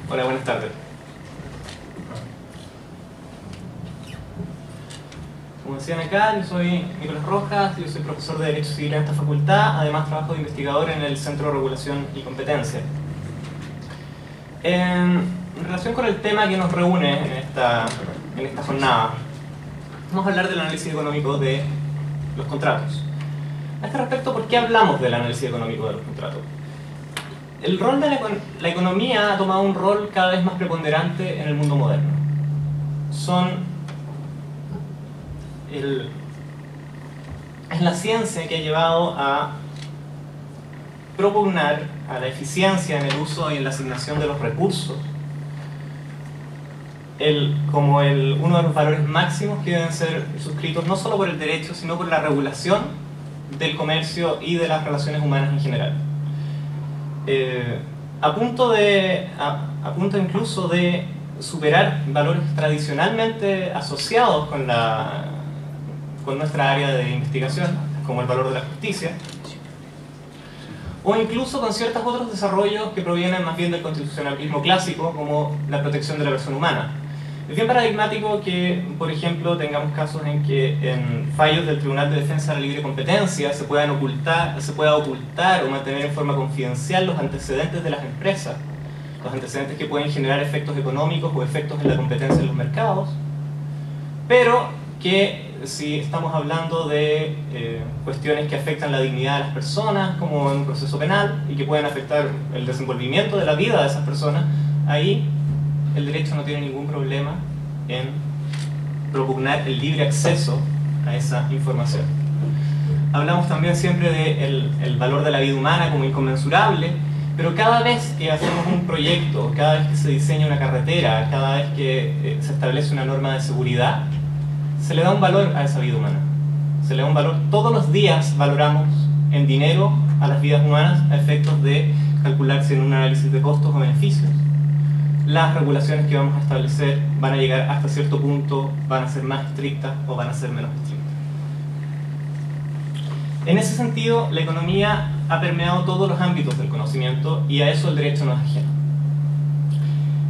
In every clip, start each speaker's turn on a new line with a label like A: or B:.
A: Hola, buenas tardes. Como decían acá, yo soy Nicolás Rojas, yo soy profesor de Derecho Civil en esta facultad, además trabajo de investigador en el Centro de Regulación y Competencia. En relación con el tema que nos reúne en esta jornada, vamos a hablar del análisis económico de los contratos. A este respecto, ¿por qué hablamos del análisis económico de los contratos? El rol de la economía ha tomado un rol cada vez más preponderante en el mundo moderno. Es la ciencia que ha llevado a propugnar a la eficiencia en el uso y en la asignación de los recursos como uno de los valores máximos que deben ser suscritos no solo por el derecho, sino por la regulación del comercio y de las relaciones humanas en general. A punto incluso de superar valores tradicionalmente asociados con nuestra área de investigación, como el valor de la justicia, o incluso con ciertos otros desarrollos que provienen más bien del constitucionalismo clásico, como la protección de la persona humana. Es bien paradigmático que, por ejemplo, tengamos casos en que en fallos del Tribunal de Defensa de la Libre Competencia se pueda ocultar o mantener en forma confidencial los antecedentes de las empresas, los antecedentes que pueden generar efectos económicos o efectos en la competencia en los mercados, pero que si estamos hablando de cuestiones que afectan la dignidad de las personas, como en un proceso penal, y que pueden afectar el desenvolvimiento de la vida de esas personas, ahí el derecho no tiene ningún problema en propugnar el libre acceso a esa información. Hablamos también siempre del valor de la vida humana como inconmensurable, pero cada vez que hacemos un proyecto, cada vez que se diseña una carretera, cada vez que se establece una norma de seguridad, se le da un valor a esa vida humana. Se le da un valor. Todos los días valoramos en dinero a las vidas humanas a efectos de calcularse en un análisis de costos o beneficios. Las regulaciones que vamos a establecer van a llegar hasta cierto punto, van a ser más estrictas o van a ser menos estrictas. En ese sentido, la economía ha permeado todos los ámbitos del conocimiento y a eso el derecho no es ajeno.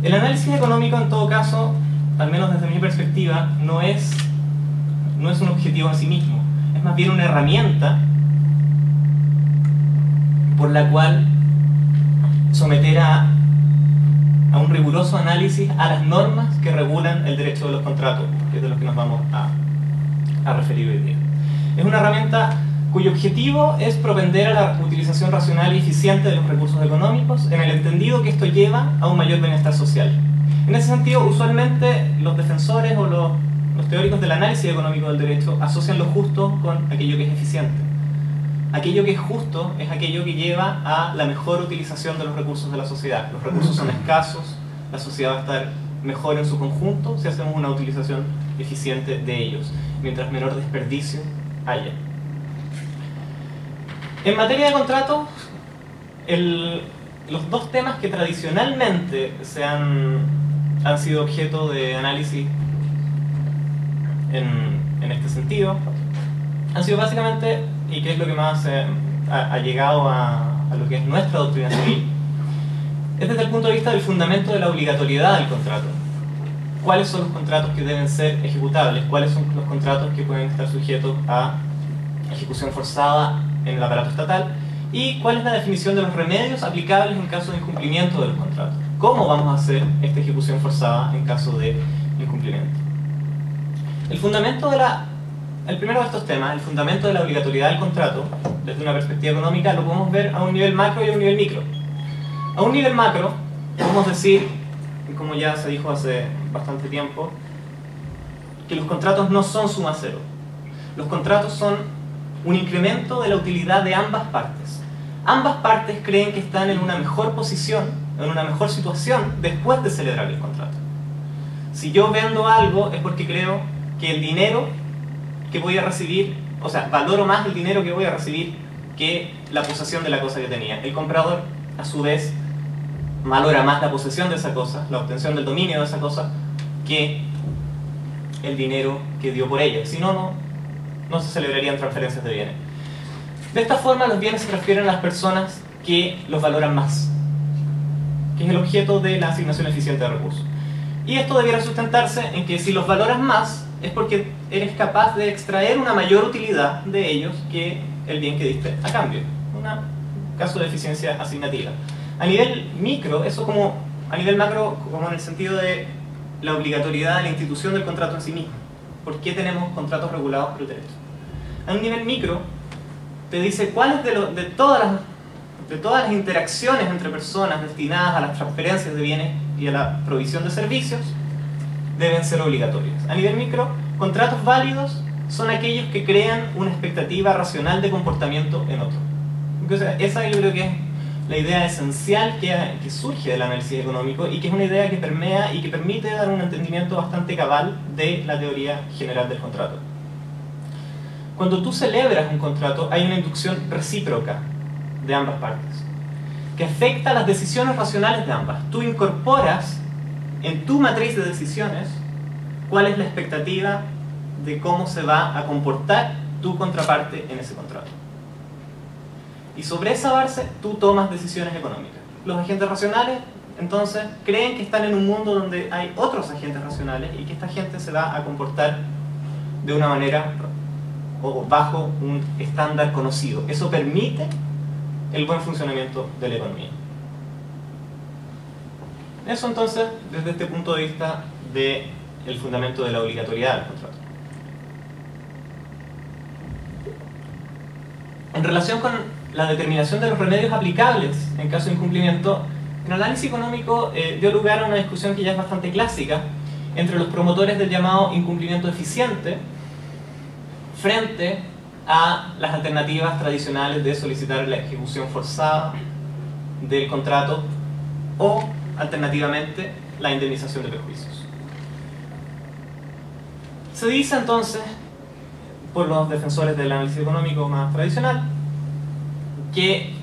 A: El análisis económico, en todo caso, al menos desde mi perspectiva, no es un objetivo en sí mismo, es más bien una herramienta por la cual someter a un riguroso análisis a las normas que regulan el derecho de los contratos, que es de los que nos vamos a referir hoy día. Es una herramienta cuyo objetivo es propender a la utilización racional y eficiente de los recursos económicos, en el entendido que esto lleva a un mayor bienestar social. En ese sentido, usualmente los defensores o los teóricos del análisis económico del derecho asocian lo justo con aquello que es eficiente. Aquello que es justo es aquello que lleva a la mejor utilización de los recursos de la sociedad. Los recursos son escasos, la sociedad va a estar mejor en su conjunto si hacemos una utilización eficiente de ellos, mientras menor desperdicio haya. En materia de contratos, los dos temas que tradicionalmente han sido objeto de análisis en este sentido han sido básicamente, y que es lo que más ha llegado a lo que es nuestra doctrina civil, es desde el punto de vista del fundamento de la obligatoriedad del contrato. ¿Cuáles son los contratos que deben ser ejecutables? ¿Cuáles son los contratos que pueden estar sujetos a ejecución forzada en el aparato estatal? ¿Y cuál es la definición de los remedios aplicables en caso de incumplimiento de los contratos? ¿Cómo vamos a hacer esta ejecución forzada en caso de incumplimiento? El primero de estos temas, el fundamento de la obligatoriedad del contrato, desde una perspectiva económica, lo podemos ver a un nivel macro y a un nivel micro. A un nivel macro, podemos decir, como ya se dijo hace bastante tiempo, que los contratos no son suma cero. Los contratos son un incremento de la utilidad de ambas partes. Ambas partes creen que están en una mejor posición, en una mejor situación después de celebrar el contrato. Si yo vendo algo es porque creo que el dinero que voy a recibir, o sea, valoro más el dinero que voy a recibir que la posesión de la cosa que tenía. El comprador, a su vez, valora más la posesión de esa cosa, la obtención del dominio de esa cosa, que el dinero que dio por ella. Si no, no se celebrarían transferencias de bienes. De esta forma, los bienes se transfieren a las personas que los valoran más. que es el objeto de la asignación eficiente de recursos. Y esto debiera sustentarse en que si los valoras más, es porque eres capaz de extraer una mayor utilidad de ellos que el bien que diste a cambio. Un caso de eficiencia asignativa. A nivel micro, eso como a nivel macro, como en el sentido de la obligatoriedad de la institución del contrato en sí mismo. ¿Por qué tenemos contratos regulados por el derecho? A un nivel micro, te dice cuáles de todas las interacciones entre personas destinadas a las transferencias de bienes y a la provisión de servicios deben ser obligatorias. A nivel micro, contratos válidos son aquellos que crean una expectativa racional de comportamiento en otro. Entonces, esa yo creo que es la idea esencial que surge del análisis económico y que es una idea que permea y que permite dar un entendimiento bastante cabal de la teoría general del contrato. Cuando tú celebras un contrato, hay una inducción recíproca de ambas partes, que afecta a las decisiones racionales de ambas. Tú incorporas en tu matriz de decisiones cuál es la expectativa de cómo se va a comportar tu contraparte en ese contrato. Y sobre esa base, tú tomas decisiones económicas. Los agentes racionales, entonces, creen que están en un mundo donde hay otros agentes racionales y que esta gente se va a comportar de una manera o bajo un estándar conocido. Eso permite el buen funcionamiento de la economía. Eso entonces, desde este punto de vista del fundamento de la obligatoriedad del contrato. En relación con la determinación de los remedios aplicables en caso de incumplimiento, el análisis económico dio lugar a una discusión que ya es bastante clásica entre los promotores del llamado incumplimiento eficiente frente a las alternativas tradicionales de solicitar la ejecución forzada del contrato o, alternativamente, la indemnización de perjuicios. Se dice entonces, por los defensores del análisis económico más tradicional, que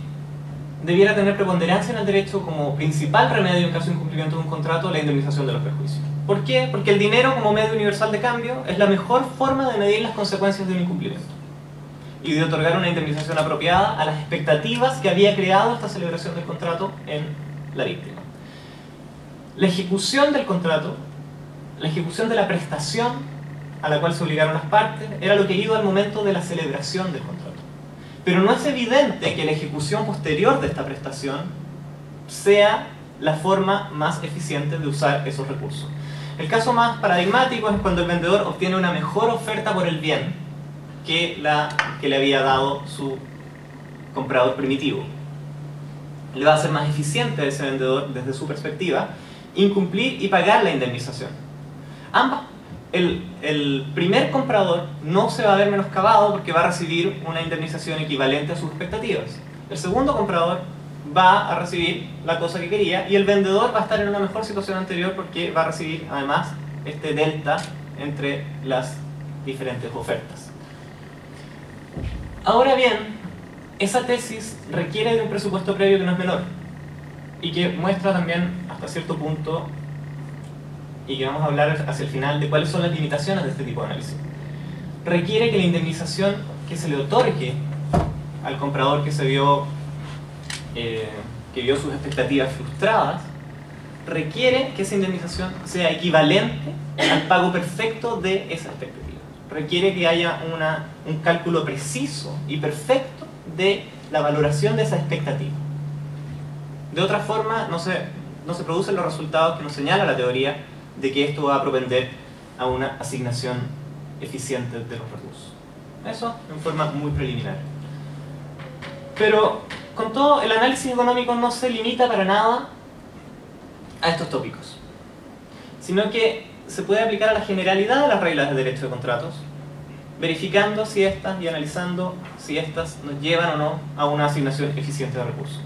A: debiera tener preponderancia en el derecho como principal remedio en caso de incumplimiento de un contrato la indemnización de los perjuicios. ¿Por qué? Porque el dinero como medio universal de cambio es la mejor forma de medir las consecuencias de un incumplimiento y de otorgar una indemnización apropiada a las expectativas que había creado esta celebración del contrato en la víctima. La ejecución del contrato, la ejecución de la prestación a la cual se obligaron las partes, era lo que iba al momento de la celebración del contrato. Pero no es evidente que la ejecución posterior de esta prestación sea la forma más eficiente de usar esos recursos. El caso más paradigmático es cuando el vendedor obtiene una mejor oferta por el bien que la que le había dado su comprador primitivo. Le va a ser más eficiente a ese vendedor, desde su perspectiva, incumplir y pagar la indemnización. El primer comprador no se va a ver menoscabado porque va a recibir una indemnización equivalente a sus expectativas. El segundo comprador va a recibir la cosa que quería y el vendedor va a estar en una mejor situación anterior porque va a recibir además este delta entre las diferentes ofertas. Ahora bien, esa tesis requiere de un presupuesto previo que no es menor y que muestra también hasta cierto punto, y que vamos a hablar hacia el final, de cuáles son las limitaciones de este tipo de análisis. Requiere que la indemnización que se le otorgue al comprador que vio sus expectativas frustradas, requiere que esa indemnización sea equivalente al pago perfecto de esa expectativa. Requiere que haya un cálculo preciso y perfecto de la valoración de esa expectativa. De otra forma, no se producen los resultados que nos señala la teoría de que esto va a propender a una asignación eficiente de los recursos. Eso en forma muy preliminar. Pero, con todo, el análisis económico no se limita para nada a estos tópicos, sino que se puede aplicar a la generalidad de las reglas de derecho de contratos, verificando si estas y analizando si estas nos llevan o no a una asignación eficiente de recursos.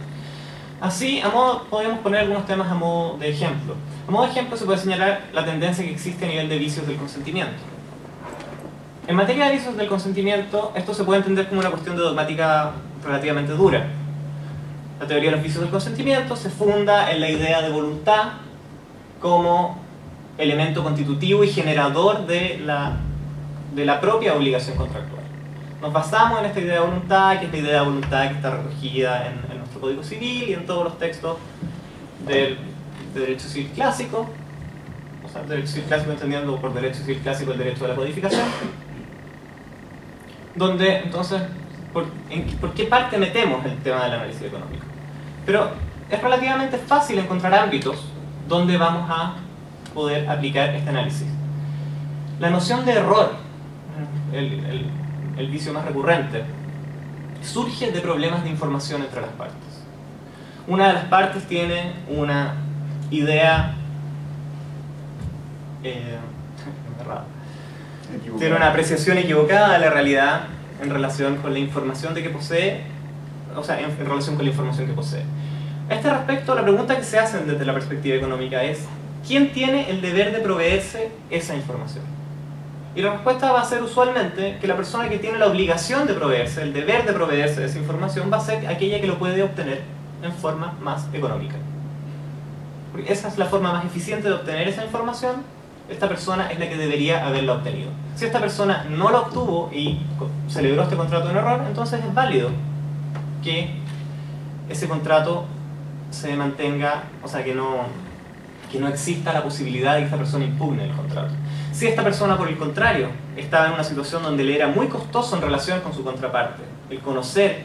A: Así, podemos poner algunos temas a modo de ejemplo. A modo de ejemplo se puede señalar la tendencia que existe a nivel de vicios del consentimiento. En materia de vicios del consentimiento, esto se puede entender como una cuestión de dogmática relativamente dura. La teoría de los vicios del consentimiento se funda en la idea de voluntad como elemento constitutivo y generador de la propia obligación contractual. Nos basamos en esta idea de voluntad, que es la idea de voluntad que está recogida en nuestro Código Civil y en todos los textos del derecho civil clásico, o sea, el derecho civil clásico entendiendo por derecho civil clásico el derecho de la codificación, donde entonces, ¿por qué parte metemos el tema del análisis económico? Pero es relativamente fácil encontrar ámbitos donde vamos a poder aplicar este análisis. La noción de error, el vicio más recurrente, surge de problemas de información entre las partes. Una de las partes tiene una idea tiene una apreciación equivocada de la realidad en relación con la información que posee, o sea, en relación con la información que posee. A este respecto, la pregunta que se hace desde la perspectiva económica es: ¿quién tiene el deber de proveerse esa información? Y la respuesta va a ser usualmente que la persona que tiene la obligación de proveerse, el deber de proveerse de esa información, va a ser aquella que lo puede obtener en forma más económica. Porque esa es la forma más eficiente de obtener esa información. Esta persona es la que debería haberla obtenido. Si esta persona no la obtuvo y celebró este contrato en error, entonces es válido que ese contrato se mantenga, o sea, que no exista la posibilidad de que esta persona impugne el contrato. Si esta persona, por el contrario, estaba en una situación donde le era muy costoso en relación con su contraparte el conocer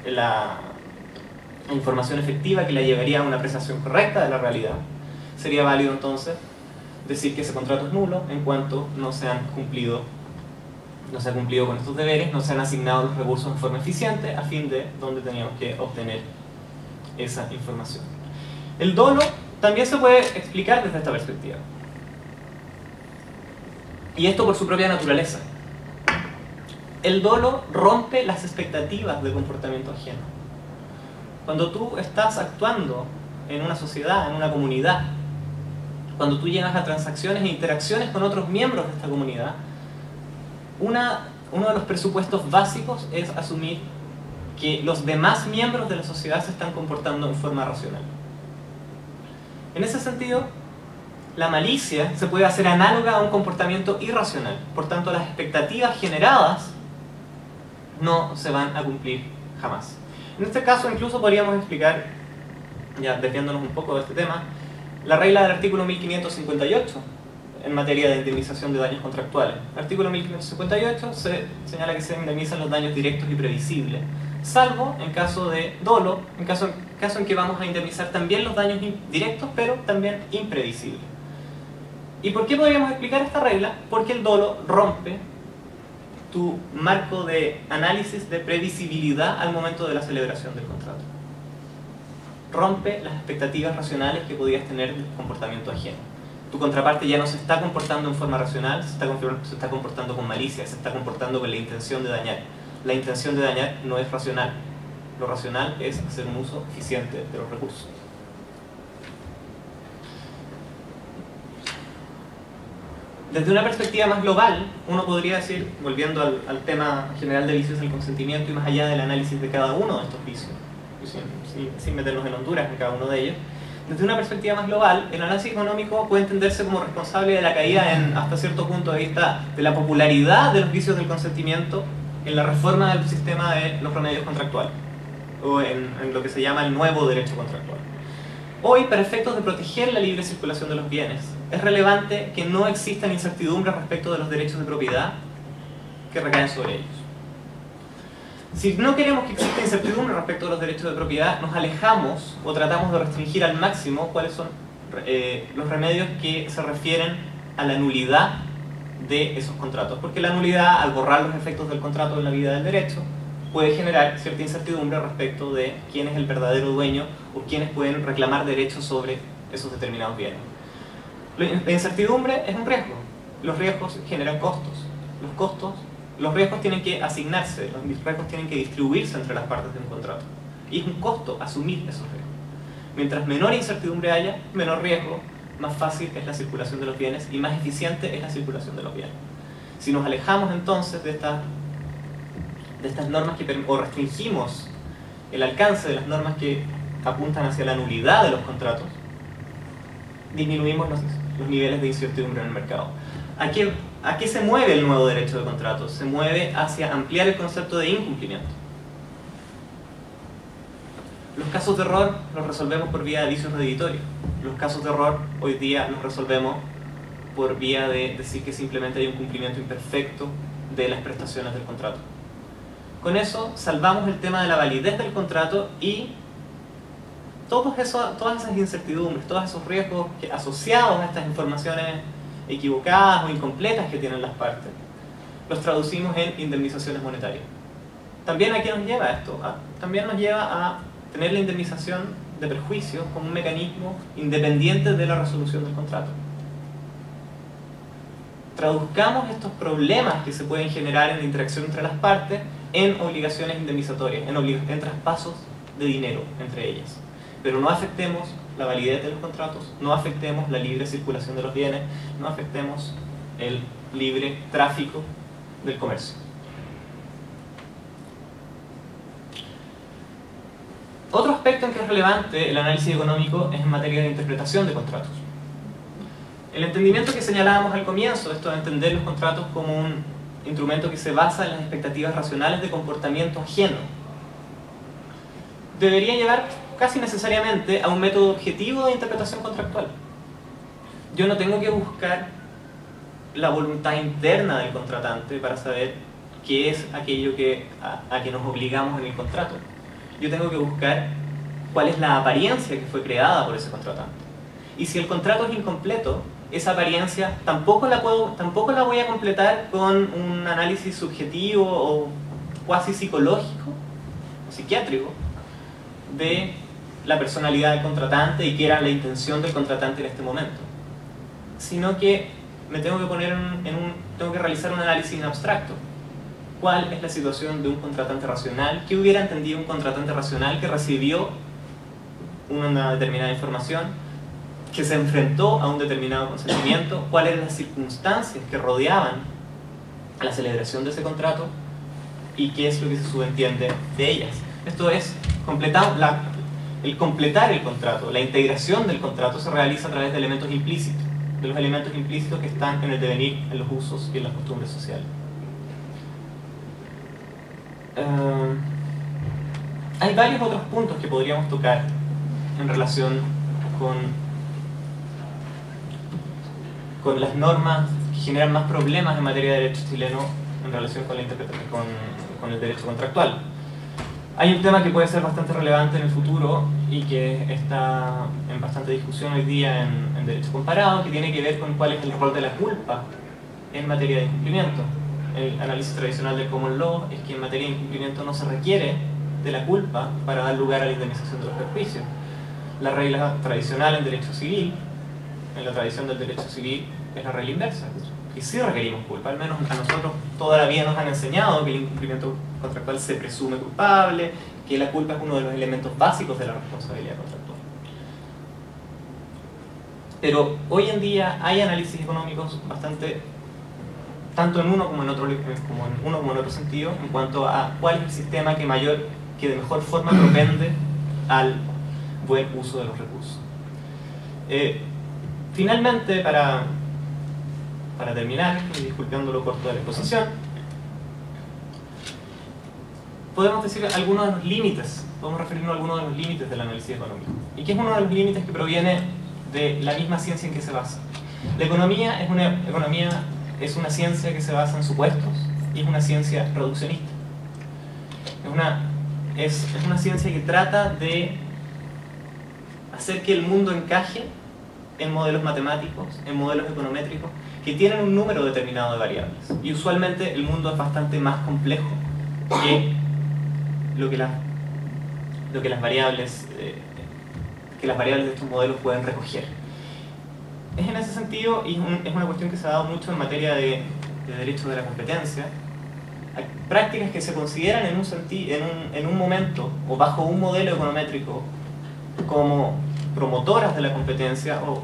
A: la información efectiva que le llevaría a una apreciación correcta de la realidad, sería válido entonces decir que ese contrato es nulo en cuanto no se ha cumplido con estos deberes, no se han asignado los recursos de forma eficiente a fin de donde teníamos que obtener esa información. El dolo también se puede explicar desde esta perspectiva. Y esto por su propia naturaleza. El dolo rompe las expectativas de comportamiento ajeno. Cuando tú estás actuando en una sociedad, en una comunidad, cuando tú llegas a transacciones e interacciones con otros miembros de esta comunidad, uno de los presupuestos básicos es asumir que los demás miembros de la sociedad se están comportando en forma racional. En ese sentido, la malicia se puede hacer análoga a un comportamiento irracional. Por tanto, las expectativas generadas no se van a cumplir jamás. En este caso, incluso podríamos explicar, ya desviándonos un poco de este tema, la regla del artículo 1558 en materia de indemnización de daños contractuales. El artículo 1558 se señala que se indemnizan los daños directos y previsibles, salvo en caso de dolo, en caso en que vamos a indemnizar también los daños directos, pero también imprevisibles. ¿Y por qué podríamos explicar esta regla? Porque el dolo rompe tu marco de análisis de previsibilidad al momento de la celebración del contrato. Rompe las expectativas racionales que podías tener del comportamiento ajeno. Tu contraparte ya no se está comportando en forma racional, se está comportando con malicia, se está comportando con la intención de dañar. La intención de dañar no es racional. Lo racional es hacer un uso eficiente de los recursos. Desde una perspectiva más global, uno podría decir, volviendo al tema general de vicios del consentimiento y más allá del análisis de cada uno de estos vicios, sin meternos en Honduras en cada uno de ellos, desde una perspectiva más global, el análisis económico puede entenderse como responsable de la caída, hasta cierto punto de vista, de la popularidad de los vicios del consentimiento en la reforma del sistema de los remedios contractuales, o en lo que se llama el nuevo derecho contractual. Hoy, para efectos de proteger la libre circulación de los bienes, es relevante que no existan incertidumbres respecto de los derechos de propiedad que recaen sobre ellos. Si no queremos que exista incertidumbre respecto de los derechos de propiedad, nos alejamos o tratamos de restringir al máximo cuáles son los remedios que se refieren a la nulidad de esos contratos. Porque la nulidad, al borrar los efectos del contrato en la vida del derecho, puede generar cierta incertidumbre respecto de quién es el verdadero dueño o quiénes pueden reclamar derechos sobre esos determinados bienes. La incertidumbre es un riesgo. Los riesgos generan costos. Los riesgos tienen que asignarse, los riesgos tienen que distribuirse entre las partes de un contrato. Y es un costo asumir esos riesgos. Mientras menor incertidumbre haya, menor riesgo, más fácil es la circulación de los bienes y más eficiente es la circulación de los bienes. Si nos alejamos entonces de estas normas o restringimos el alcance de las normas que apuntan hacia la nulidad de los contratos, disminuimos los niveles de incertidumbre en el mercado. ¿A qué se mueve el nuevo derecho de contratos? Se mueve hacia ampliar el concepto de incumplimiento. Los casos de error los resolvemos por vía de vicios redditorios. Los casos de error hoy día los resolvemos por vía de decir que simplemente hay un cumplimiento imperfecto de las prestaciones del contrato. Con eso salvamos el tema de la validez del contrato y todas esas incertidumbres, todos esos riesgos asociados a estas informaciones equivocadas o incompletas que tienen las partes, los traducimos en indemnizaciones monetarias. También ¿a qué nos lleva esto? También nos lleva a tener la indemnización de perjuicios como un mecanismo independiente de la resolución del contrato. Traduzcamos estos problemas que se pueden generar en la interacción entre las partes en obligaciones indemnizatorias, en traspasos de dinero entre ellas. Pero no afectemos la validez de los contratos, no afectemos la libre circulación de los bienes, no afectemos el libre tráfico del comercio. Otro aspecto en que es relevante el análisis económico es en materia de interpretación de contratos. El entendimiento que señalábamos al comienzo, esto de entender los contratos como un instrumento que se basa en las expectativas racionales de comportamiento ajeno, debería llevar casi necesariamente a un método objetivo de interpretación contractual. Yo no tengo que buscar la voluntad interna del contratante para saber qué es aquello a que nos obligamos en el contrato. Yo tengo que buscar cuál es la apariencia que fue creada por ese contratante. Y si el contrato es incompleto, esa apariencia tampoco la voy a completar con un análisis subjetivo o cuasi psicológico o psiquiátrico de la personalidad del contratante y qué era la intención del contratante en este momento, sino que me tengo que realizar un análisis en abstracto. ¿Cuál es la situación de un contratante racional? ¿Qué hubiera entendido un contratante racional que recibió una determinada información, que se enfrentó a un determinado consentimiento? ¿Cuáles eran las circunstancias que rodeaban a la celebración de ese contrato? ¿Y qué es lo que se subentiende de ellas? Esto es, el completar el contrato, la integración del contrato se realiza a través de elementos implícitos, de los elementos implícitos que están en el devenir, en los usos y en las costumbres sociales. Hay varios otros puntos que podríamos tocar en relación con las normas que generan más problemas en materia de derecho chileno en relación con el derecho contractual. Hay un tema que puede ser bastante relevante en el futuro y que está en bastante discusión hoy día en derecho comparado, que tiene que ver con cuál es el rol de la culpa en materia de incumplimiento. El análisis tradicional del common law es que en materia de incumplimiento no se requiere de la culpa para dar lugar a la indemnización de los perjuicios. La regla tradicional en derecho civil, en la tradición del derecho civil, es la regla inversa, que sí requerimos culpa. Al menos a nosotros toda la vida nos han enseñado que el incumplimiento contractual se presume culpable, que la culpa es uno de los elementos básicos de la responsabilidad contractual. Pero hoy en día hay análisis económicos bastante, tanto en uno como en otro sentido, en cuanto a cuál es el sistema que de mejor forma propende al buen uso de los recursos. Finalmente, para terminar, y disculpando lo corto de la exposición, podemos decir algunos de los límites, podemos referirnos a algunos de los límites del análisis económico. ¿Y qué es uno de los límites que proviene de la misma ciencia en que se basa? La economía es una ciencia que se basa en supuestos y es una ciencia reduccionista. Es una ciencia que trata de hacer que el mundo encaje en modelos matemáticos, en modelos econométricos, que tienen un número determinado de variables. Y usualmente el mundo es bastante más complejo que lo que las variables de estos modelos pueden recoger. Es en ese sentido, y es una cuestión que se ha dado mucho en materia de derecho de la competencia, hay prácticas que se consideran en un momento o bajo un modelo econométrico como promotoras de la competencia o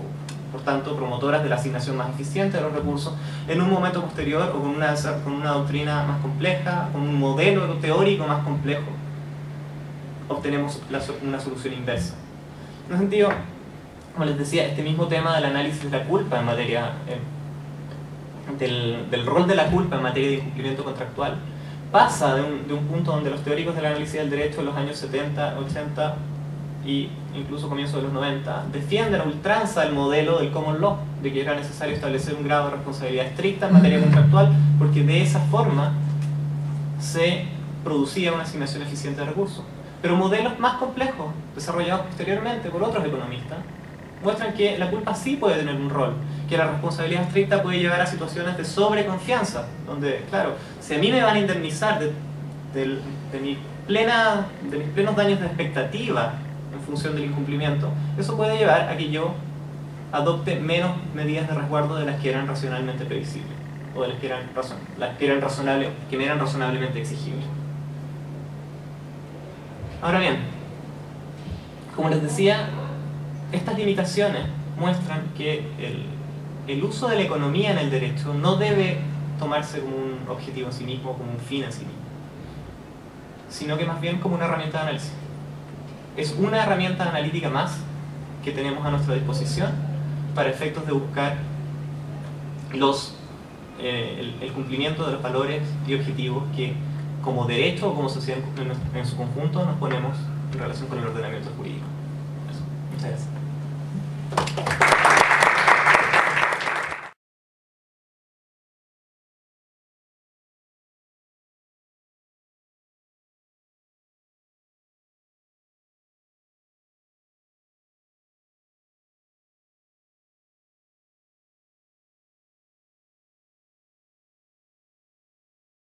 A: por tanto promotoras de la asignación más eficiente de los recursos, en un momento posterior o con una doctrina más compleja, con un modelo teórico más complejo, obtenemos una solución inversa. En ese sentido, como les decía, este mismo tema del análisis de la culpa en materia del rol de la culpa en materia de incumplimiento contractual pasa de un punto donde los teóricos del análisis del derecho en los años 70, 80 y incluso comienzo de los 90, defienden a ultranza el modelo del common law, de que era necesario establecer un grado de responsabilidad estricta en materia contractual, porque de esa forma se producía una asignación eficiente de recursos. Pero modelos más complejos, desarrollados posteriormente por otros economistas, muestran que la culpa sí puede tener un rol, que la responsabilidad estricta puede llevar a situaciones de sobreconfianza, donde, claro, si a mí me van a indemnizar de mis plenos daños de expectativa en función del incumplimiento, eso puede llevar a que yo adopte menos medidas de resguardo de las que eran racionalmente previsibles, o de las que eran razonablemente exigibles. Ahora bien, como les decía, estas limitaciones muestran que el uso de la economía en el derecho no debe tomarse como un objetivo en sí mismo, como un fin en sí mismo, sino que más bien como una herramienta de análisis. Es una herramienta analítica más que tenemos a nuestra disposición para efectos de buscar el cumplimiento de los valores y objetivos que como derecho o como sociedad en su conjunto nos ponemos en relación con el ordenamiento jurídico. Eso. Muchas gracias.